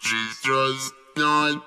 She's just not.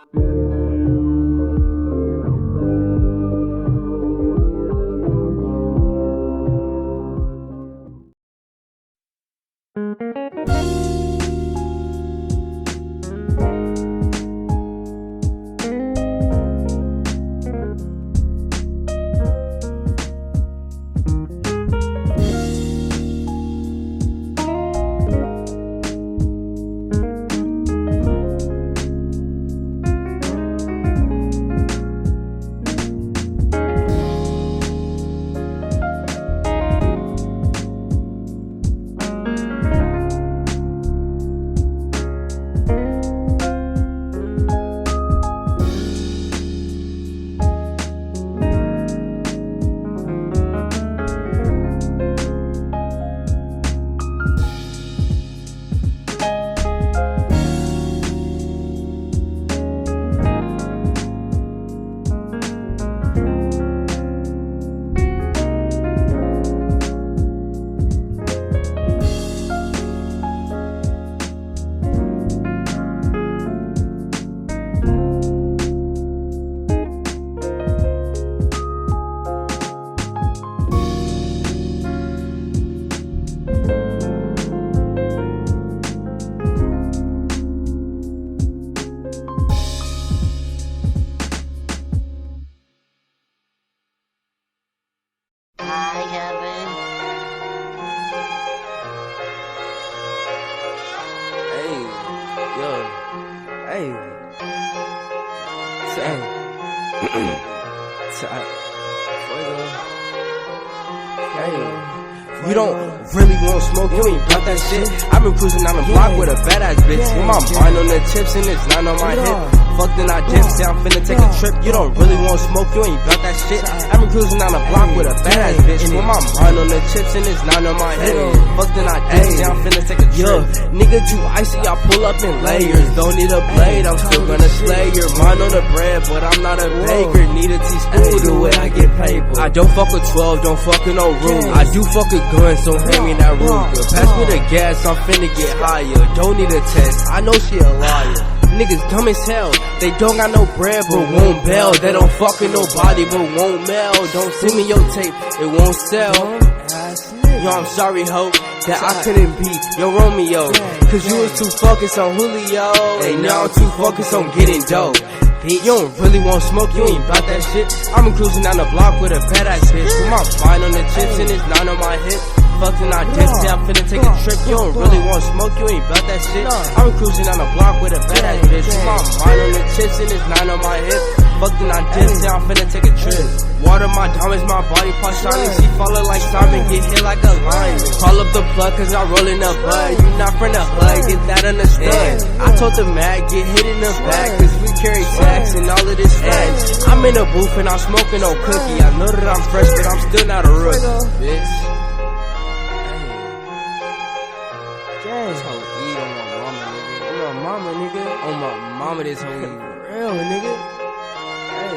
You don't really want smoke, you ain't about that shit. I've been cruising down the block with a badass bitch. With my mind on the chips and it's not on my hip. Fuck then I dip, say I'm finna take a trip. You don't really want smoke, you ain't about that shit. I've been cruising down the block with a badass bitch. With my mind on the chips and it's not on my hip. Fuck then I dip, say I'm finna take a trip. Nigga too icy, I pull up in layers. Don't need a blade, I'm still gonna slay your mind on the bread, but I'm not a baker. Need a teaspoon the way I get paid. I don't fuck with 12, don't fuck with no room. I do fuck with guns, so hand me that Ruger. Pass me the gas, I'm finna get higher. Don't need a test, I know she a liar. Niggas dumb as hell, they don't got no bread but won't bail. They don't fuck with nobody but won't mail. Don't send me your tape, it won't sell. Yo, I'm sorry, ho, that I couldn't be your Romeo, cause you was too focused on Julio. And now I'm too focused on getting dope. You don't really want smoke, you ain't bout that shit. I've been cruising down the block with a badass bitch. With my mind on the chips and it's not on my hip. Fucking I dip, say I'm finna take a trip. You don't really want smoke, you ain't bout that shit. I've been cruising down the block with a badass bitch. With my mind on the chips and it's not on my hip. Fucking I dip, say I'm finna take a trip. Water my diamonds, my body part shining. She follow like Simon, get hit like a lion. Call up the plug cause I roll in the bud. You not from the hood, get that understood. I told the mag, get hit in the back, cause we carry tax and all of this facts. I'm in the booth and I'm smoking no cookie. I know that I'm fresh, but I'm still not a rookie, bitch. This whole E on my mama, nigga. On my mama, nigga. On my mama, this whole E real, nigga. Hey,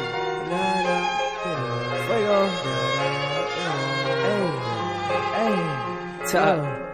fuego. Hey, top.